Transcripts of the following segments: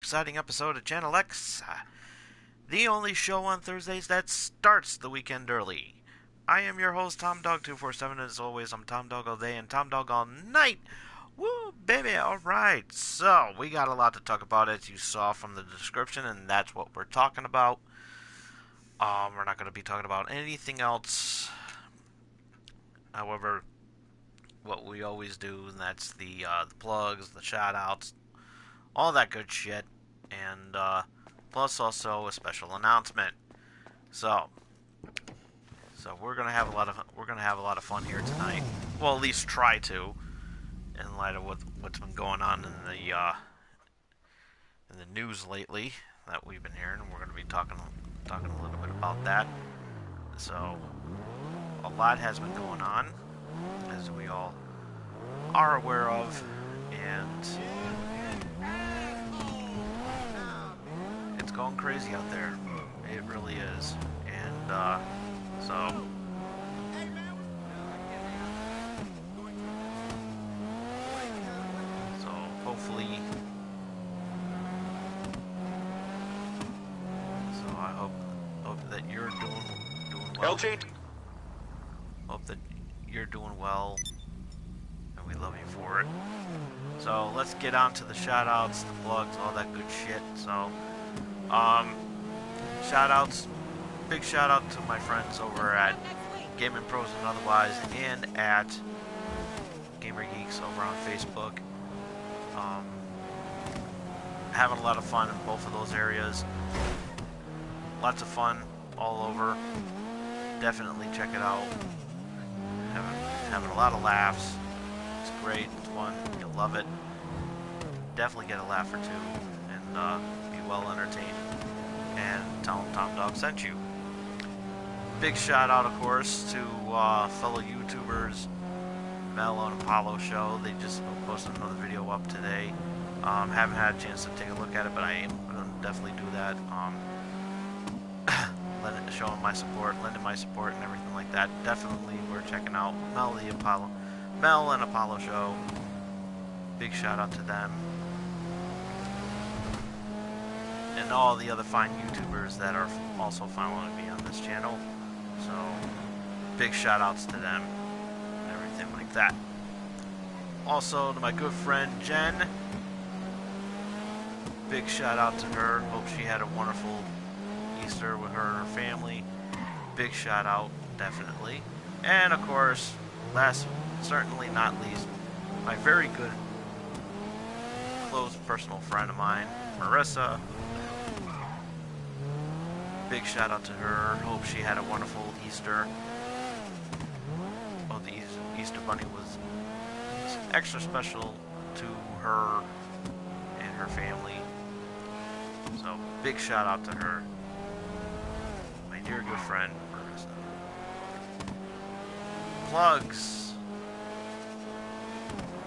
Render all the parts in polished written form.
exciting episode of Channel X, the only show on Thursdays that starts the weekend early. I am your host, Tom Dog 247, and as always, I'm Tom Dog all day and Tom Dog all night. Woo, baby, alright. So, we got a lot to talk about, as you saw from the description, and that's what we're talking about. We're not going to be talking about anything else. However, what we always do, and that's the plugs, the shout-outs, all that good shit, and plus also a special announcement. So we're gonna have a lot of fun here tonight. Well, at least try to, in light of what's been going on in the news lately that we've been hearing. We're gonna be talking a little bit about that. So a lot has been going on, as we all are aware of, and it's going crazy out there. It really is. And so hopefully, I hope that you're doing well. LG. Hope that you're doing well, and we love you for it. So let's get on to the shout-outs, the plugs, all that good shit. So, shout-outs, big shout-out to my friends over at Gaming Pros and Otherwise, and at Gamer Geeks over on Facebook. Having a lot of fun in both of those areas. Lots of fun all over. Definitely check it out. Having a lot of laughs. It's great. It's fun. You'll love it. Definitely get a laugh or two, and be well entertained. And tell them Tom Dog sent you. Big shout out, of course, to fellow YouTubers, Mel and Apollo Show. They just posted another video up today. Haven't had a chance to take a look at it, but I am going to definitely do that. Showing my support, lending my support, and everything like that. Definitely, we're checking out Mel and Apollo Show. Big shout out to them, and all the other fine YouTubers that are also following me on this channel. So, big shout outs to them and everything like that. Also to my good friend Jen. Big shout out to her. Hope she had a wonderful Easter with her and her family. Big shout out, definitely. And of course, last, certainly not least, my very good, close personal friend of mine, Marissa. Big shout out to her. Hope she had a wonderful Easter. Oh, the Easter Bunny was extra special to her and her family. So, big shout out to her. My dear good friend, Marissa. Plugs.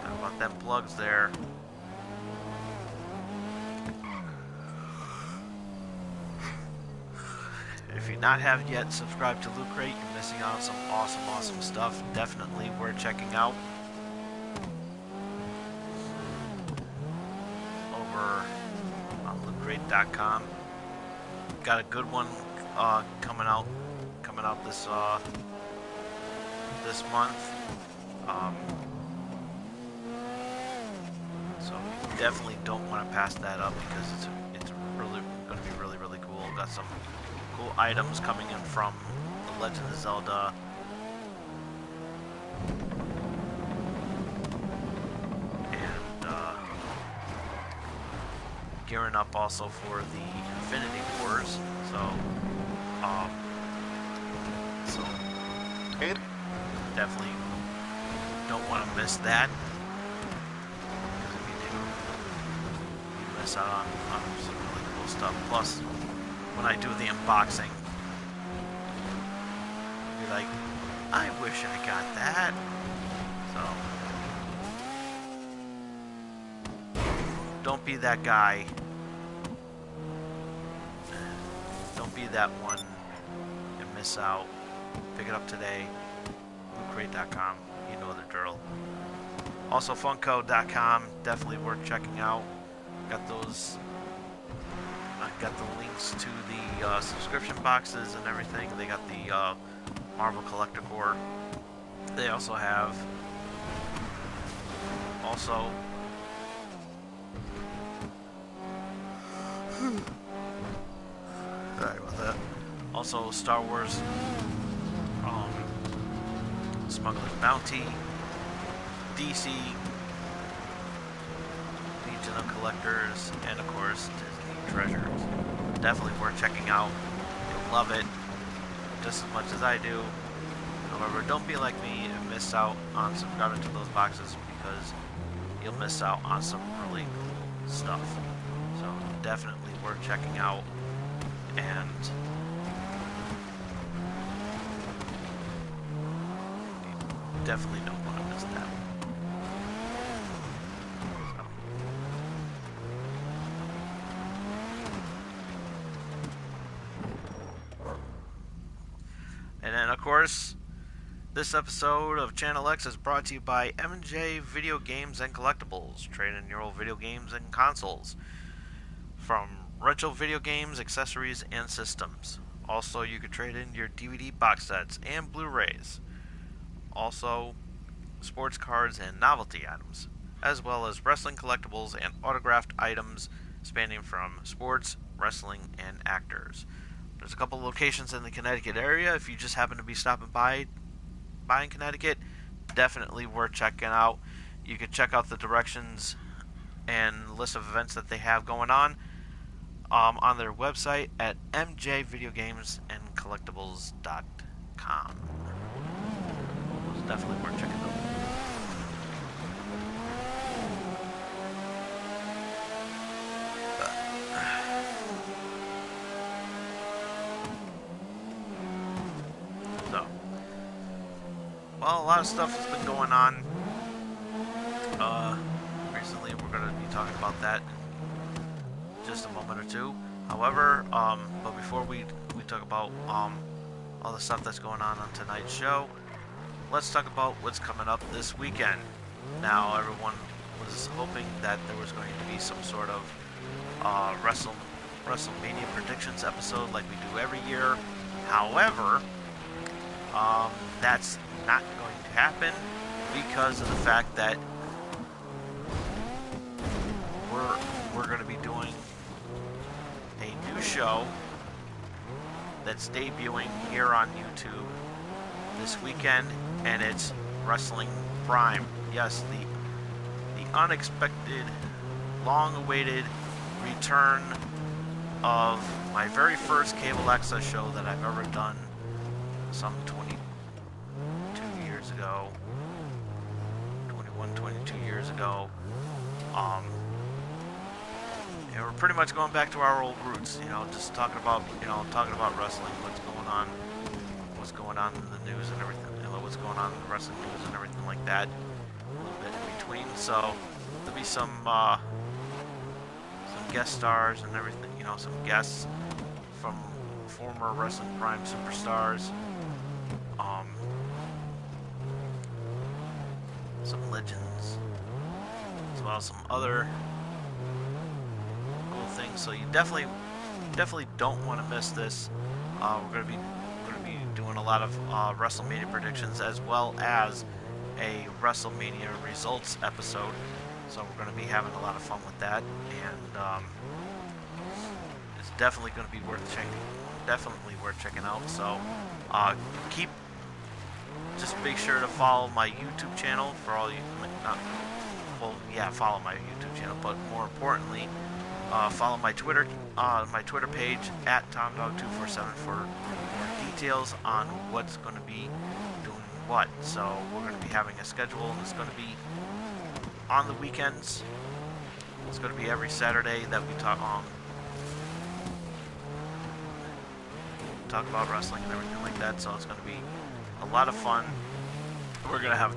Talk about them plugs there. If you not have yet subscribed to Loot Crate, you're missing out on some awesome stuff. Definitely worth checking out. Over on lootcrate.com. Got a good one coming out this month. So you definitely don't want to pass that up, because it's really going to be really cool. Got some cool items coming in from The Legend of Zelda. And gearing up also for the Infinity Wars. So definitely don't want to miss that, because if you do, you miss out on some really cool stuff. Plus, when I do the unboxing, you're like, I wish I got that. So don't be that guy. Don't be that one and miss out. Pick it up today. LootCrate.com. You know the drill. Also, Funko.com. Definitely worth checking out. Got those got the links to the subscription boxes and everything. They got the Marvel Collector Core. They also have sorry about that. Also Star Wars Smuggler's Bounty, DC, Legion of Collectors, and of course Disney Treasures. Definitely worth checking out. You'll love it just as much as I do. However, don't be like me and miss out on subscribing to those boxes, because you'll miss out on some really cool stuff. So definitely worth checking out, and you definitely don't want to miss that. And then, of course, this episode of Channel X is brought to you by M&J Video Games and Collectibles. Trade in your old video games and consoles. From retro video games, accessories, and systems. Also, you could trade in your DVD box sets and Blu-rays. Also, sports cards and novelty items, as well as wrestling collectibles and autographed items spanning from sports, wrestling, and actors. There's a couple locations in the Connecticut area. If you just happen to be stopping by in Connecticut, definitely worth checking out. You can check out the directions and list of events that they have going on their website at mjvideogamesandcollectibles.com. It's definitely worth checking out. Well, a lot of stuff has been going on recently. We're going to be talking about that in just a moment or two. However, but before we talk about all the stuff that's going on tonight's show, let's talk about what's coming up this weekend. Now, everyone was hoping that there was going to be some sort of WrestleMania predictions episode like we do every year. However, that's not going to happen because of the fact that we're going to be doing a new show that's debuting here on YouTube this weekend, and it's Wrestling Prime. Yes, the unexpected, long-awaited return of my very first cable access show that I've ever done, some 22 years ago. And we're pretty much going back to our old roots, just talking about wrestling, what's going on in the news and everything, what's going on in the wrestling news and everything like that, a little bit in between. So there'll be some guest stars and everything, some guests from former Wrestling Prime superstars, some legends, as well as some other cool things. So you definitely don't want to miss this. We're gonna be doing a lot of WrestleMania predictions, as well as a WrestleMania results episode. So we're going to be having a lot of fun with that, and it's definitely going to be worth checking out. So just make sure to follow my YouTube channel for all you. Follow my YouTube channel, but more importantly, follow my Twitter page at TomDog247 for more details on what's going to be doing what. So we're going to be having a schedule, and it's going to be on the weekends. It's going to be every Saturday that we talk about wrestling and everything like that. So it's going to be a lot of fun. We're gonna have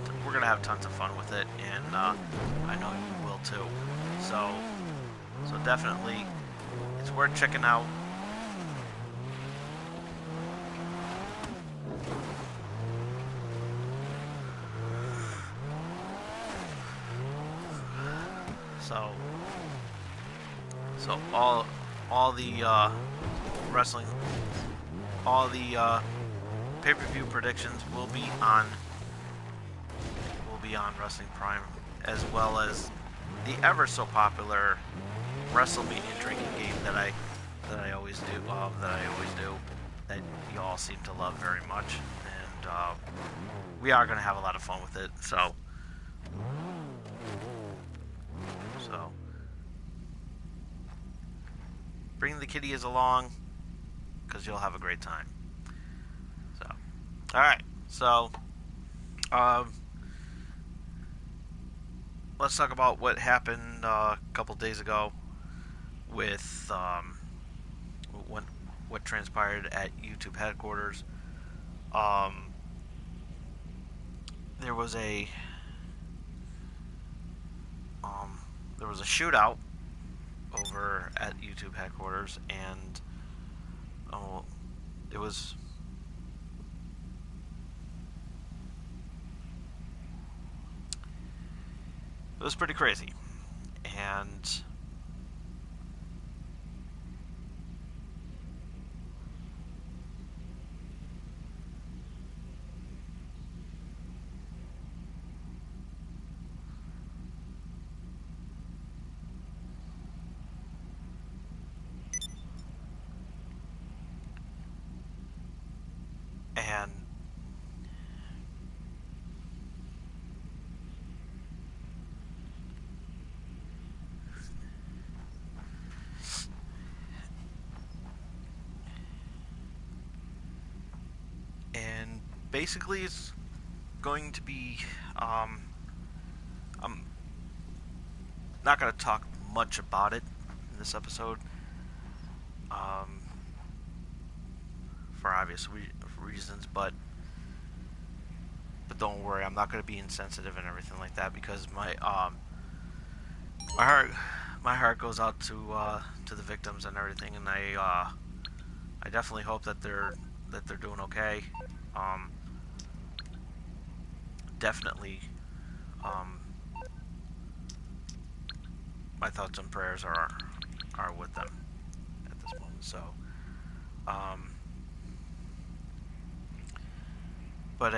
tons of fun with it, and I know you will too. So definitely, it's worth checking out. So all the wrestling, all the pay-per-view predictions will be on Wrestling Prime, as well as the ever so popular WrestleMania drinking game that I always do, that you all seem to love very much, and we are going to have a lot of fun with it. So bring the kiddies along, because you'll have a great time. So, all right. So, let's talk about what happened a couple days ago with what transpired at YouTube headquarters. There was a shootout over at YouTube headquarters, and it was pretty crazy, and and basically it's going to be I'm not going to talk much about it in this episode, for obvious reasons, but don't worry, I'm not going to be insensitive and everything like that, because my heart goes out to the victims and everything, and I definitely hope that they're doing okay. Definitely, my thoughts and prayers are with them at this moment. So, but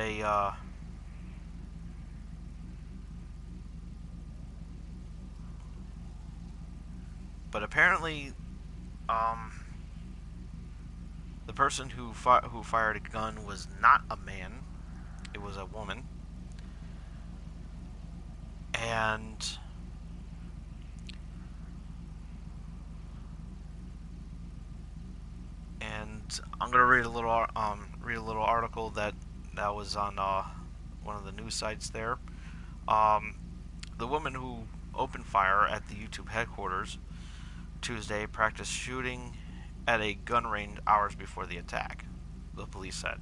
apparently, the person who fired a gun was not a man; it was a woman, and I'm gonna read a little article that was on one of the news sites there. The woman who opened fire at the YouTube headquarters Tuesday practiced shooting at a gun range hours before the attack, the police said.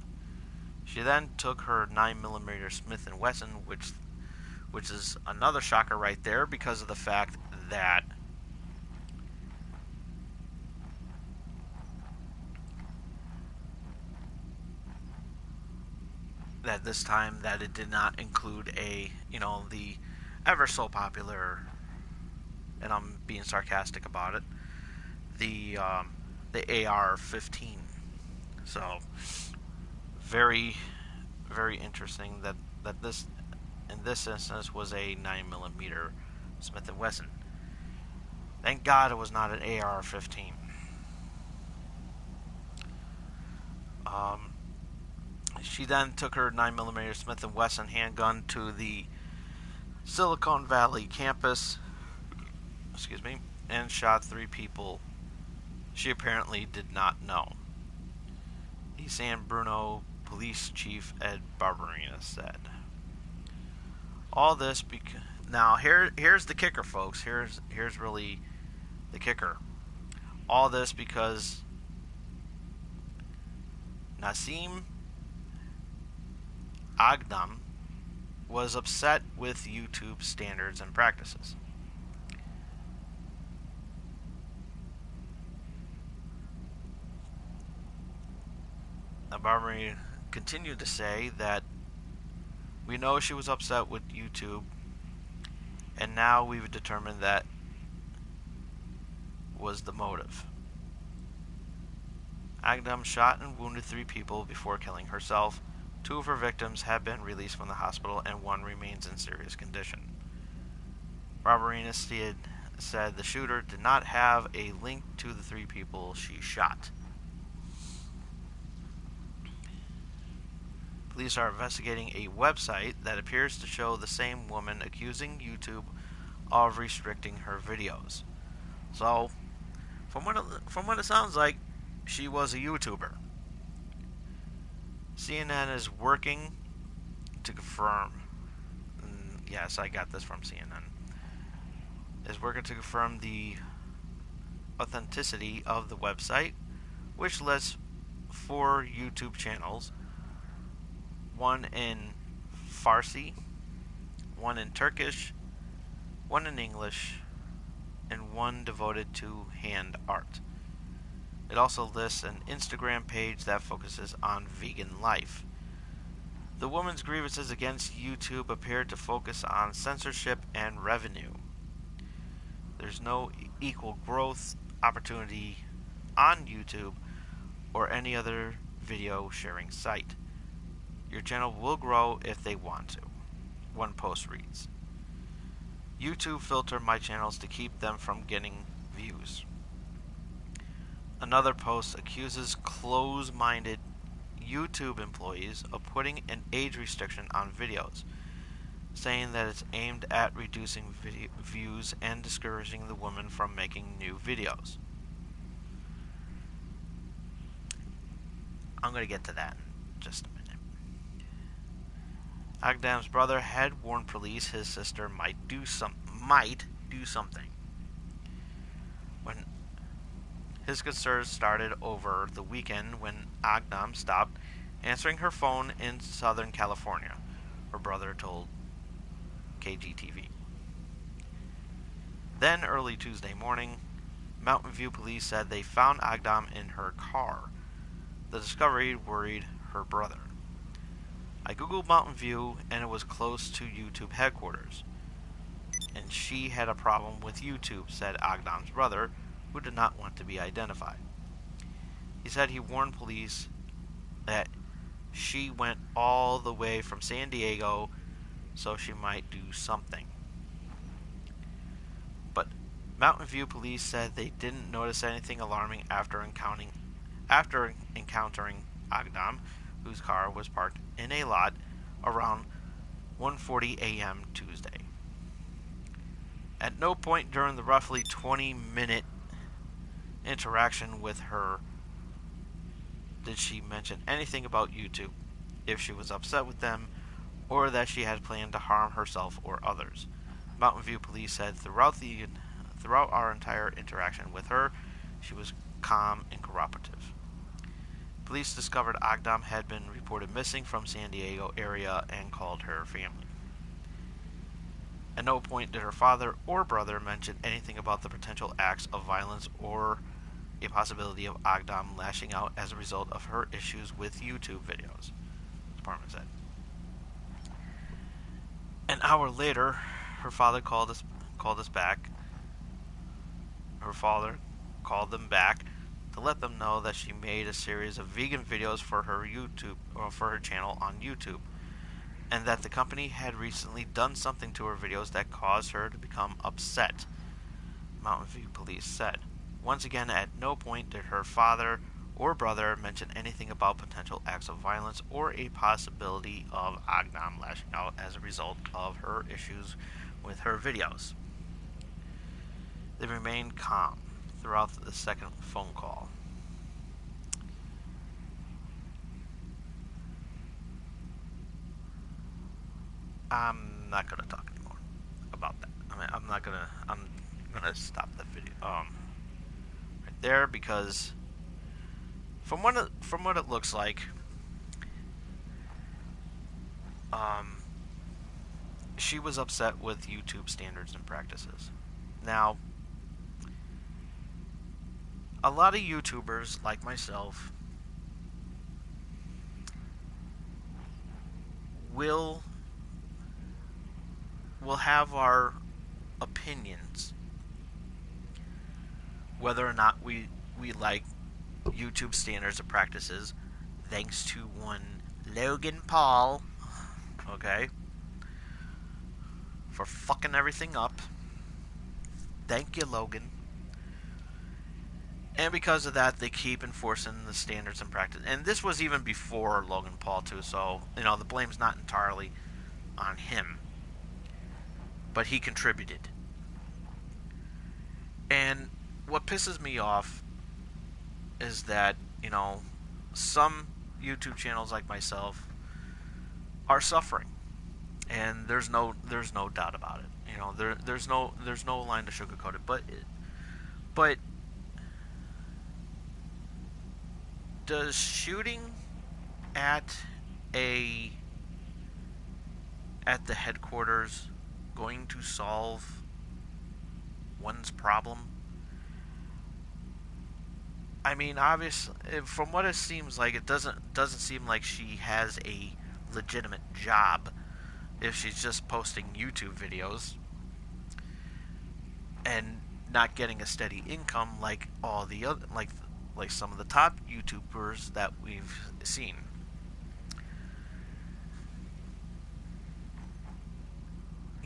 She then took her 9mm Smith & Wesson, which is another shocker right there, because of the fact that this time that it did not include the ever so popular, and I'm being sarcastic about it, the AR-15. So very, very interesting that this, in this instance, was a 9mm Smith & Wesson. Thank God it was not an AR-15. She then took her 9mm Smith & Wesson handgun to the Silicon Valley campus, and shot 3 people she apparently did not know. The San Bruno Police Chief Ed Barberina said. All this because now here's the kicker, folks. Here's really the kicker. All this because Nassim Aghdam was upset with YouTube standards and practices. Now, Barberina continued to say that we know she was upset with YouTube, and now we've determined that was the motive. Agdam shot and wounded 3 people before killing herself. 2 of her victims have been released from the hospital and 1 remains in serious condition. Barbarina said the shooter did not have a link to the 3 people she shot. Police are investigating a website that appears to show the same woman accusing YouTube of restricting her videos. So, from what it sounds like, she was a YouTuber. CNN is working to confirm. Yes, I got this from CNN. Is working to confirm the authenticity of the website, which lists 4 YouTube channels, 1 in Farsi, 1 in Turkish, 1 in English, and 1 devoted to hand art. It also lists an Instagram page that focuses on vegan life. The woman's grievances against YouTube appear to focus on censorship and revenue. There's no equal growth opportunity on YouTube or any other video sharing site. Your channel will grow if they want to. One post reads, YouTube filter my channels to keep them from getting views. Another post accuses close-minded YouTube employees of putting an age restriction on videos, saying that it's aimed at reducing views and discouraging the woman from making new videos. I'm going to get to that in just a minute. Agdam's brother had warned police his sister might do something. When his concerns started over the weekend when Agdam stopped answering her phone in Southern California, her brother told KGTV. Then, early Tuesday morning, Mountain View police said they found Agdam in her car. The discovery worried her brother. I googled Mountain View and it was close to YouTube headquarters. And she had a problem with YouTube, said Agdam's brother, who did not want to be identified. He said he warned police that she went all the way from San Diego so she might do something. But Mountain View police said they didn't notice anything alarming after encountering Agdam, whose car was parked in a lot around 1:40 a.m. Tuesday. At no point during the roughly 20-minute interaction with her did she mention anything about YouTube, if she was upset with them, or that she had planned to harm herself or others. Mountain View police said throughout our entire interaction with her, she was calm and cooperative. Police discovered Agdam had been reported missing from San Diego area and called her family. At no point did her father or brother mention anything about the potential acts of violence or a possibility of Agdam lashing out as a result of her issues with YouTube videos, the department said. An hour later, her father called us back. Her father called them back to let them know that she made a series of vegan videos for her channel on YouTube, and that the company had recently done something to her videos that caused her to become upset, Mountain View police said. Once again, at no point did her father or brother mention anything about potential acts of violence or a possibility of Agdam lashing out as a result of her issues with her videos. They remained calm throughout the second phone call. I'm not going to talk anymore about that. I'm going to stop the video right there, because from what it looks like, she was upset with YouTube standards and practices. Now, a lot of YouTubers like myself will have our opinions, whether or not we like YouTube standards and practices, thanks to one Logan Paul, okay, for fucking everything up. Thank you, Logan. And because of that, they keep enforcing the standards and practice. And this was even before Logan Paul, too, so, the blame's not entirely on him. But he contributed. And what pisses me off is that, some YouTube channels like myself are suffering. And there's no doubt about it. There's no line to sugarcoat it. But does shooting at the headquarters going to solve one's problem? I mean, obviously, from what it seems like, it doesn't seem like she has a legitimate job if she's just posting YouTube videos and not getting a steady income like all the other, like some of the top YouTubers that we've seen.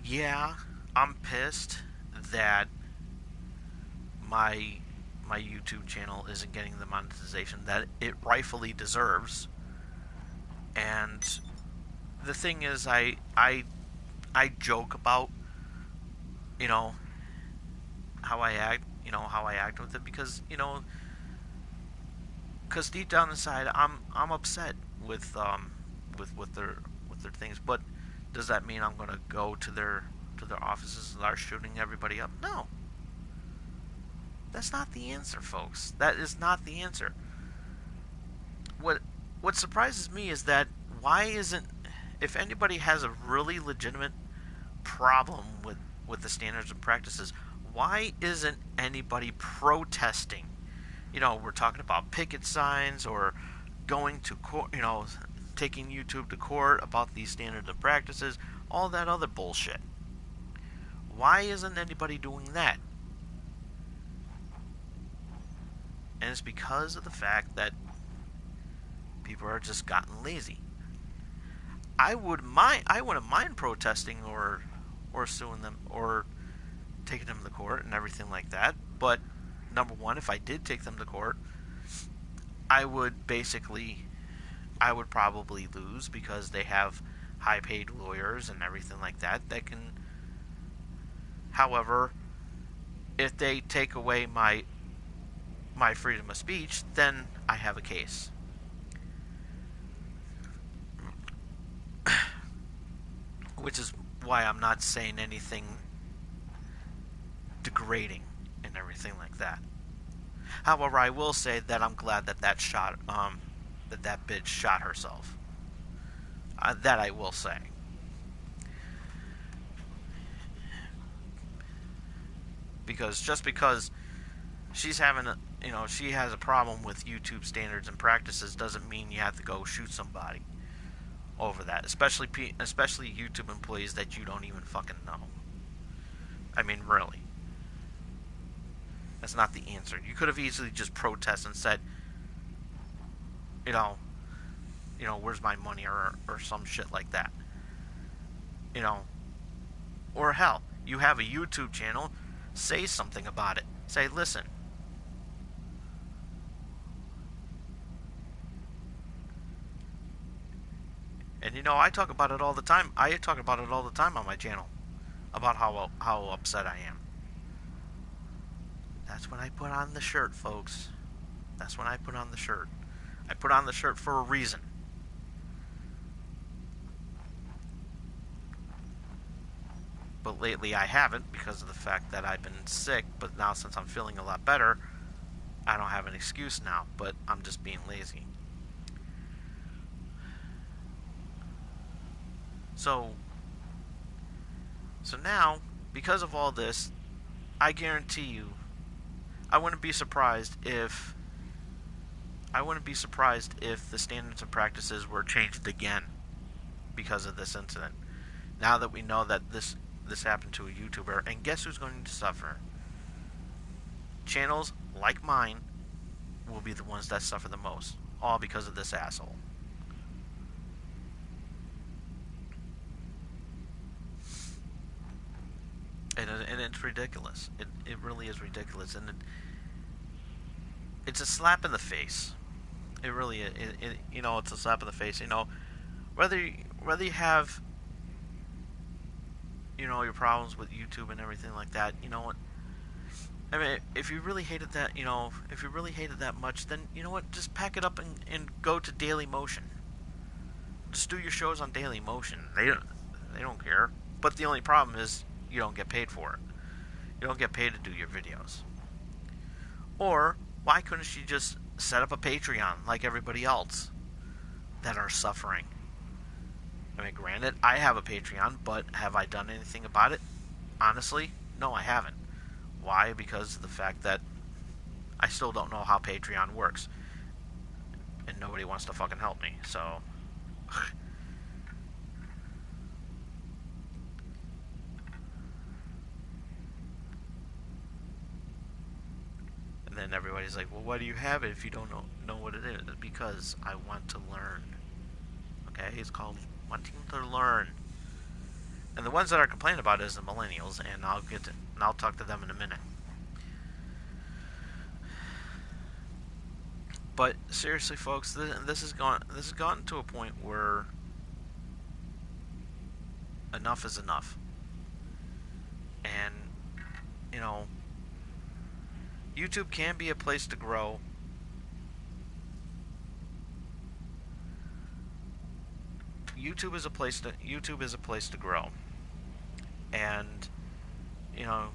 Yeah, I'm pissed that my YouTube channel isn't getting the monetization that it rightfully deserves. And the thing is, I joke about how I act with it, because deep down inside I'm upset with their things. But does that mean I'm going to go to their offices and start shooting everybody up? No. That's not the answer, folks. That is not the answer. What surprises me is that if anybody has a really legitimate problem with the standards and practices, why isn't anybody protesting? We're talking about picket signs or going to court, taking YouTube to court about these standards and practices, all that other bullshit. Why isn't anybody doing that? And it's because of the fact that people are just gotten lazy. I wouldn't mind protesting or suing them or taking them to court and everything like that. But number one, if I did take them to court, I would probably lose, because they have high-paid lawyers and everything like that can. However, if they take away my freedom of speech, then I have a case. Which is why I'm not saying anything degrading and everything like that. However, I will say that I'm glad that that bitch shot herself. That I will say. Because just because she's having she has a problem with YouTube standards and practices doesn't mean you have to go shoot somebody over that. Especially YouTube employees that you don't even fucking know. I mean, really. That's not the answer. You could have easily just protested and said, where's my money, or some shit like that. Or hell, you have a YouTube channel, say something about it. Say, listen, and I talk about it all the time. I talk about it all the time on my channel, about how upset I am. That's when I put on the shirt, folks. That's when I put on the shirt. I put on the shirt for a reason. But lately I haven't, because of the fact that I've been sick. But now, since I'm feeling a lot better, I don't have an excuse now. But I'm just being lazy. So now, because of all this, I guarantee you, I wouldn't be surprised if the standards and practices were changed again because of this incident. Now that we know that this happened to a YouTuber, and guess who's going to suffer? Channels like mine will be the ones that suffer the most, all because of this asshole. And it's ridiculous. It really is ridiculous, and it's a slap in the face. It really is. You know, it's a slap in the face. You know, whether you have, you know, your problems with YouTube and everything like that. You know what? I mean, if you really hated that, you know, if you really hated that much, then you know what? Just pack it up and go to Daily Motion. Just do your shows on Daily Motion. They don't care. But the only problem is you don't get paid for it. You don't get paid to do your videos. Or why couldn't she just set up a Patreon like everybody else that are suffering? I mean, granted, I have a Patreon, but have I done anything about it? Honestly, no, I haven't. Why? Because of the fact that I still don't know how Patreon works. And nobody wants to fucking help me, so... And then everybody's like, well, why do you have it if you don't know what it is? Because I want to learn. Okay? It's called wanting to learn. And the ones that are complaining about it is the millennials, and I'll talk to them in a minute. But seriously, folks, this has gotten to a point where enough is enough. And you know, YouTube can be a place to grow. YouTube is a place to grow. And you know,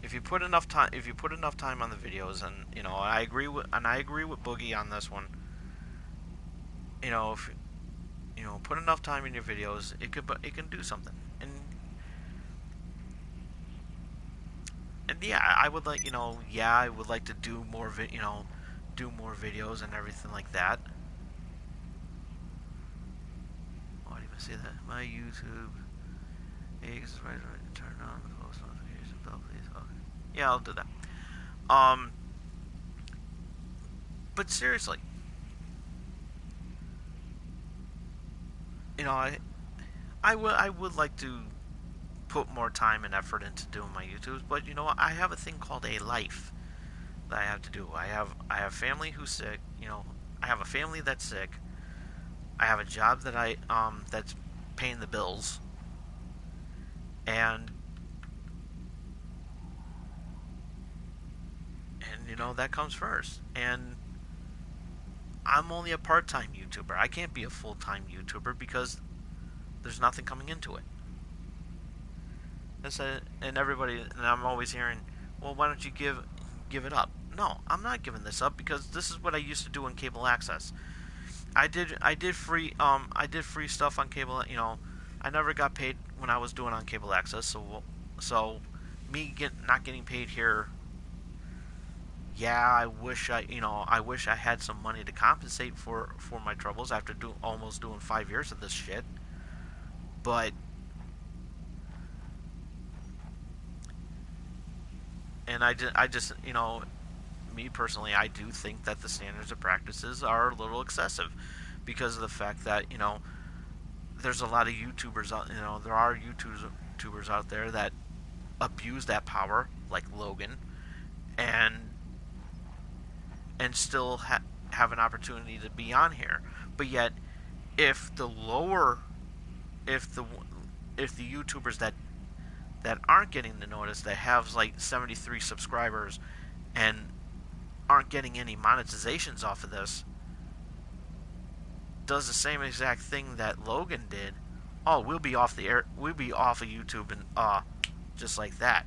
if you put enough time on the videos, and you know, I agree with Boogie on this one. You know, if you know, put enough time in your videos, it can do something. And yeah, I would like, you know, yeah, I would like to do more do more videos and everything like that. Oh, I didn't even see that. My YouTube. Right, turn on the post notification bell, please. Okay. Yeah, I'll do that. But seriously, you know, I would like to put more time and effort into doing my YouTubes, but you know what? I have a thing called a life that I have to do. I have family who's sick. You know, I have a family that's sick. I have a job that that's paying the bills, and you know, that comes first. And I'm only a part-time YouTuber. I can't be a full-time YouTuber because there's nothing coming into it. And everybody, and I'm always hearing, well, why don't you give it up? No, I'm not giving this up because this is what I used to do on cable access. I did free stuff on cable. You know, I never got paid when I was doing on cable access. So me not getting paid here. Yeah, I wish I had some money to compensate for my troubles after almost doing 5 years of this shit. But and I just, you know, me personally, I do think that the standards of practices are a little excessive because of the fact that, you know, there's a lot of YouTubers out, you know, there are YouTubers out there that abuse that power, like Logan, and still have an opportunity to be on here. But yet, if the YouTubers that aren't getting the notice, that have like 73 subscribers and aren't getting any monetizations off of this, does the same exact thing that Logan did, oh, we'll be off the air, we'll be off of YouTube, and just like that.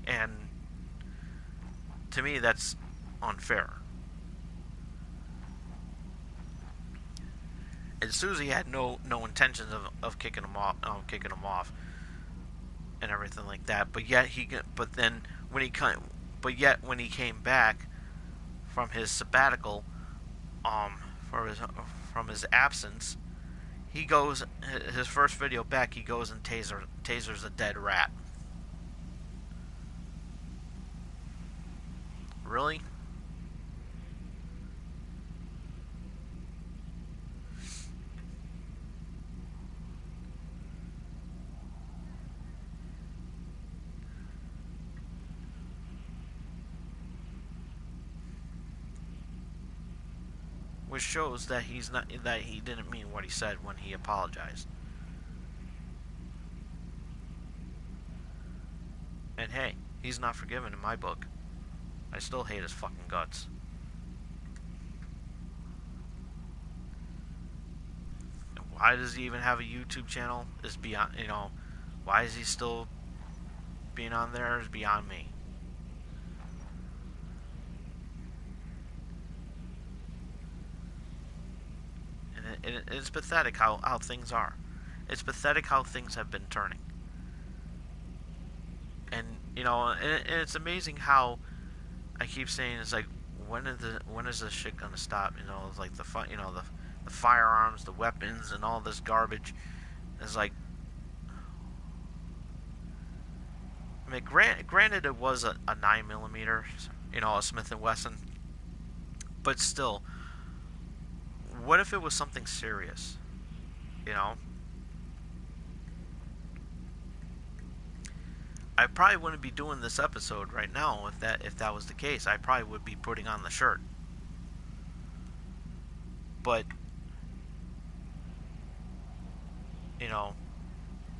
And to me, that's unfair. And Susie had no intentions of kicking him off, and everything like that. But yet when he came back from his sabbatical, from his absence, he goes, his first video back, he goes and tasers a dead rat. Really? which shows that he didn't mean what he said when he apologized. And hey, he's not forgiven in my book. I still hate his fucking guts. Why does he even have a YouTube channel? Is beyond, why is he still being on there is beyond me. And it's pathetic how things are. It's pathetic how things have been turning. And and it's amazing how I keep saying it's like when is this shit gonna stop? It's like the firearms, the weapons, and all this garbage. It's like, I mean, granted it was a 9mm, a Smith and Wesson, but still, what if it was something serious? I probably wouldn't be doing this episode right now if that was the case. I probably would be putting on the shirt. But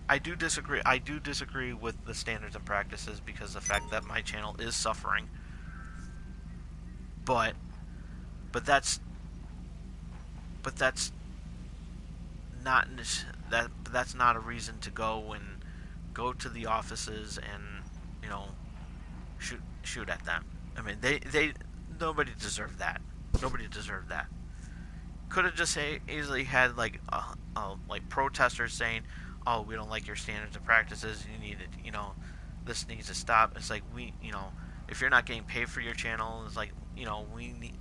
I do disagree with the standards and practices because the fact that my channel is suffering. But that's not that's not a reason to go to the offices and shoot at them. I mean, they nobody deserved that. Nobody deserved that. Could have just easily had like protesters saying, "Oh, we don't like your standards and practices. You need it. This needs to stop." It's like if you're not getting paid for your channel, it's like we need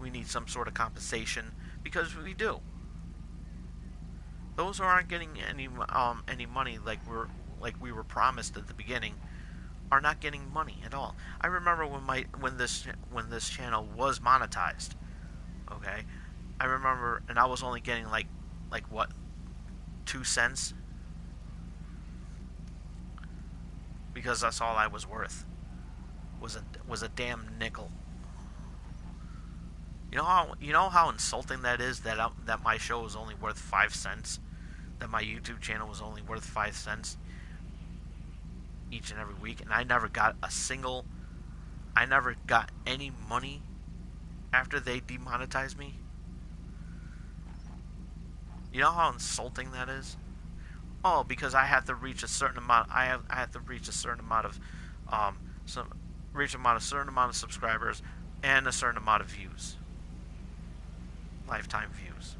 we need some sort of compensation because we do. Those who aren't getting any money like we were promised at the beginning are not getting money at all. I remember when this channel was monetized. Okay, I remember, and I was only getting like what, 2 cents, because that's all I was worth. Was a damn nickel. You know how insulting that is that my show was only worth 5 cents, that my YouTube channel was only worth 5 cents each and every week, and I never got any money after they demonetized me. You know how insulting that is? Oh, because I have to reach a certain amount. I have to reach a certain amount of certain amount of subscribers and a certain amount of views, lifetime views,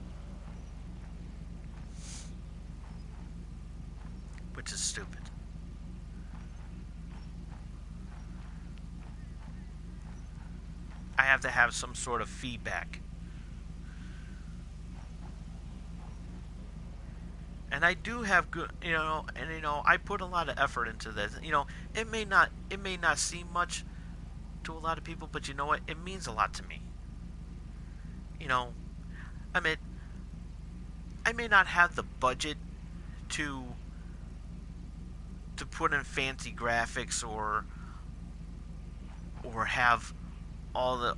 which is stupid. I have to have some sort of feedback. And I do have good, I put a lot of effort into this. It may not seem much to a lot of people, but you know what? It means a lot to me. I mean, I may not have the budget to put in fancy graphics or have all the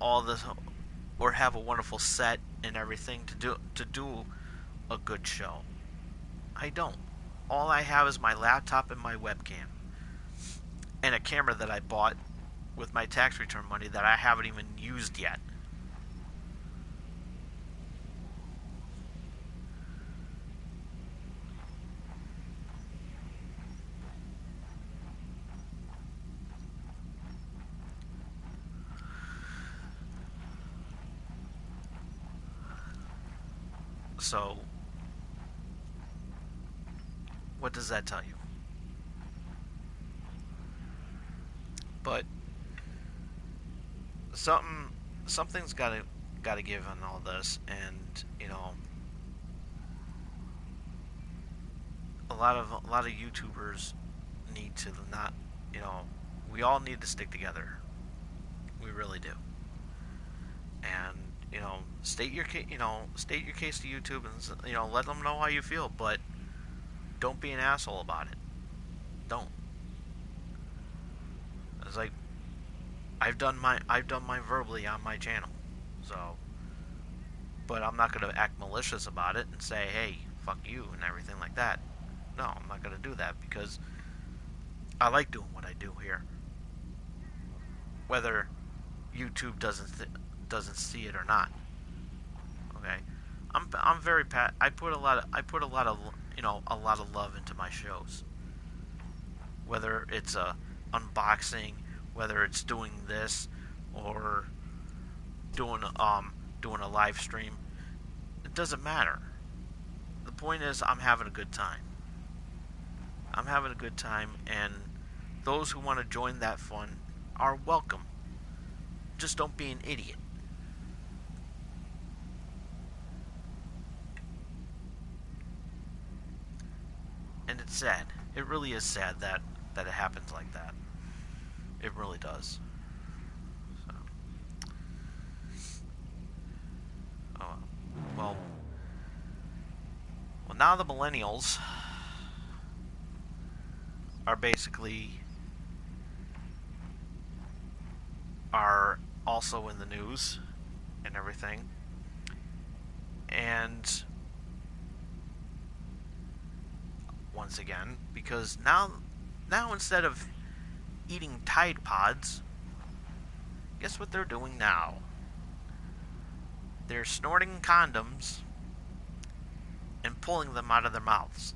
or have a wonderful set and everything to do a good show. I don't. All I have is my laptop and my webcam and a camera that I bought with my tax return money that I haven't even used yet. So, what does that tell you? But something's gotta give on all this, and a lot of YouTubers need to not, we all need to stick together. We really do. And state your case to YouTube, and let them know how you feel, but don't be an asshole about it. Don't. It's like I've done mine verbally on my channel, so but I'm not going to act malicious about it and say, hey, fuck you and everything like that. No, I'm not going to do that because I like doing what I do here. Whether YouTube doesn't see it or not. Okay, I'm very I put a lot of a lot of love into my shows. Whether it's a unboxing, whether it's doing this, or doing a live stream, it doesn't matter. The point is, I'm having a good time. I'm having a good time, and those who want to join that fun are welcome. Just don't be an idiot. And it's sad. It really is sad that it happens like that. It really does. So. Oh, well, now the millennials are basically also in the news and everything. And once again, because now instead of eating Tide Pods, guess what they're doing now? They're snorting condoms and pulling them out of their mouths.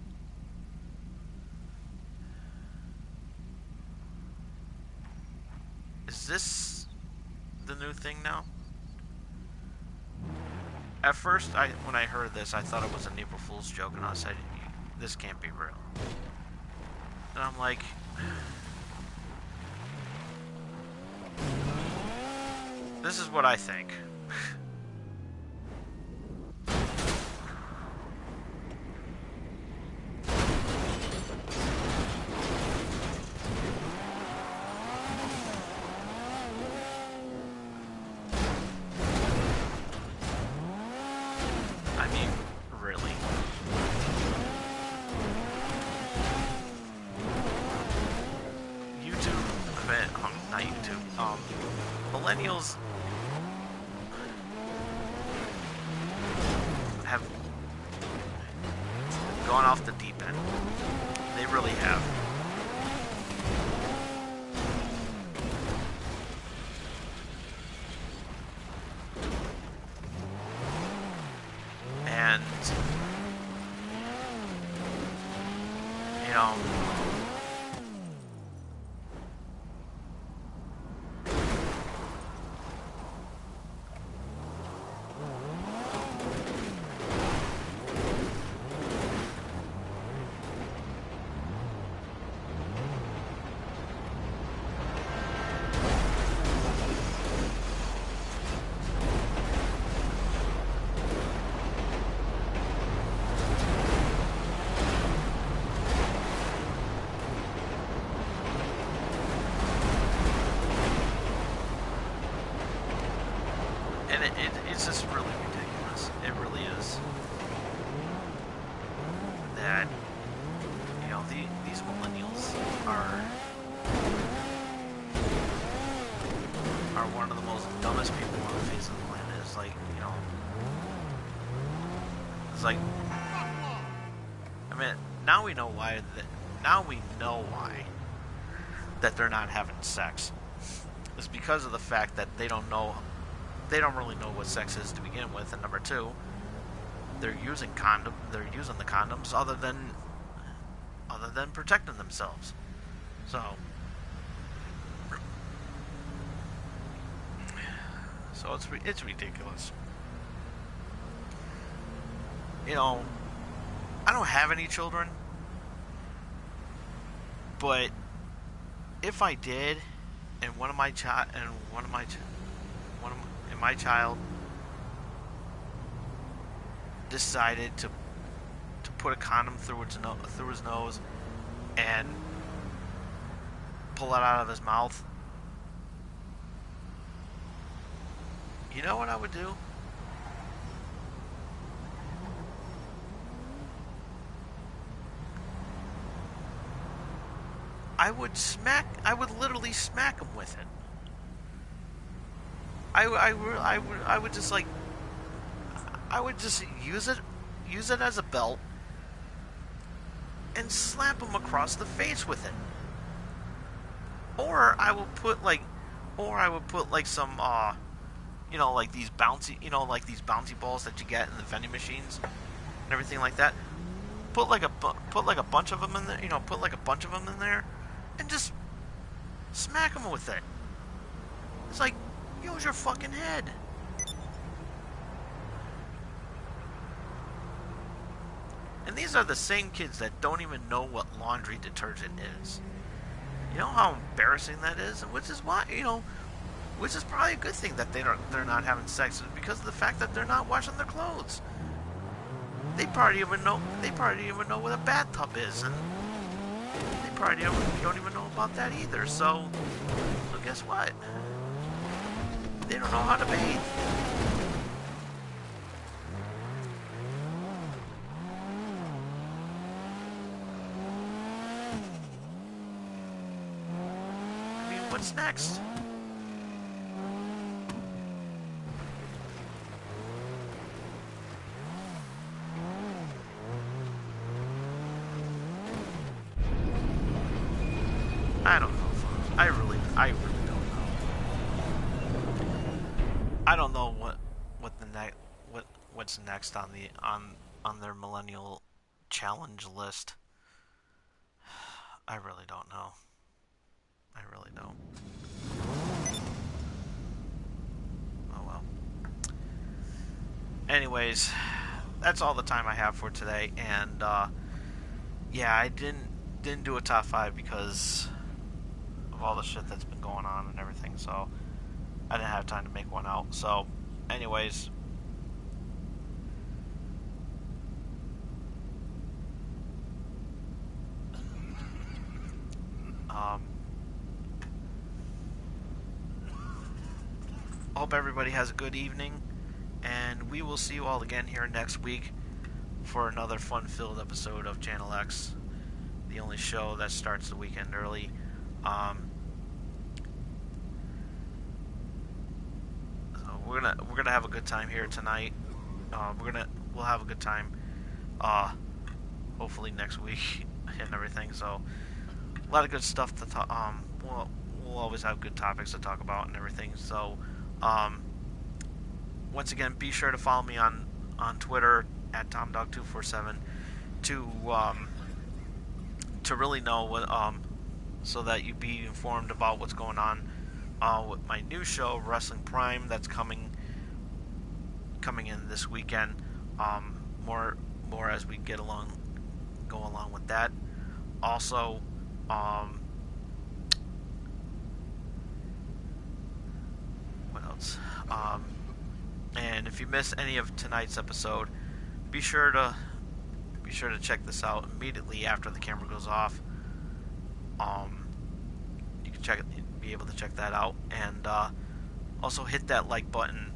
Is this the new thing now? At first, when I heard this, I thought it was an April Fool's joke, and I said, this can't be real. And I'm like, this is what I think. I mean, really. Not YouTube. Millennials have gone off the deep end. They really have. And, you know, it's just really ridiculous. It really is. That, you know, these millennials are one of the most dumbest people on the face of the planet. It's like, you know, it's like, I mean, now we know why that they're not having sex. It's because of the fact that they don't really know what sex is to begin with, and number two, they're using the condoms other than protecting themselves. So it's ridiculous. You know, I don't have any children, but if I did, and my child decided to put a condom through his nose and pull it out of his mouth, you know what I would do? I would literally smack him with it. I would just like, I would just use it as a belt, and slap them across the face with it. Or I would put like some like these bouncy balls that you get in the vending machines and everything like that. Put like a bunch of them in there. Put like a bunch of them in there, and just smack them with it. It's like, use your fucking head. And these are the same kids that don't even know what laundry detergent is. You know how embarrassing that is, and which is probably a good thing that they're not having sex, because of the fact that they're not washing their clothes. They probably even know what a bathtub is, and they probably don't even know about that either. So guess what? They don't know how to bathe. I mean, what's next? I don't know, folks. I really don't know. I don't know what's next on their millennial challenge list. I really don't know. I really don't. Oh well. Anyways, that's all the time I have for today, and yeah, I didn't do a top 5 because of all the shit that's been going on and everything, so I didn't have time to make one out. So, anyways, hope everybody has a good evening, and we will see you all again here next week for another fun-filled episode of Channel X, the only show that starts the weekend early. So we're gonna have a good time here tonight. We'll have a good time. Hopefully next week and everything. So a lot of good stuff to talk. We'll always have good topics to talk about and everything. So once again, be sure to follow me on Twitter at TomDog247 to really know what so that you be informed about what's going on with my new show, Wrestling Prime, that's coming in this weekend. More as we go along with that. Also, what else? And if you missed any of tonight's episode, be sure to check this out immediately after the camera goes off. You can be able to check that out, and also hit that like button,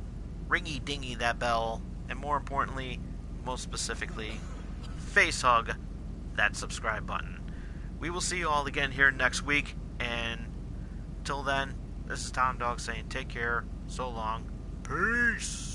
ringy dingy that bell, and more importantly, most specifically, face hug that subscribe button. We will see you all again here next week, and till then, this is Tom Dog saying take care, so long, peace.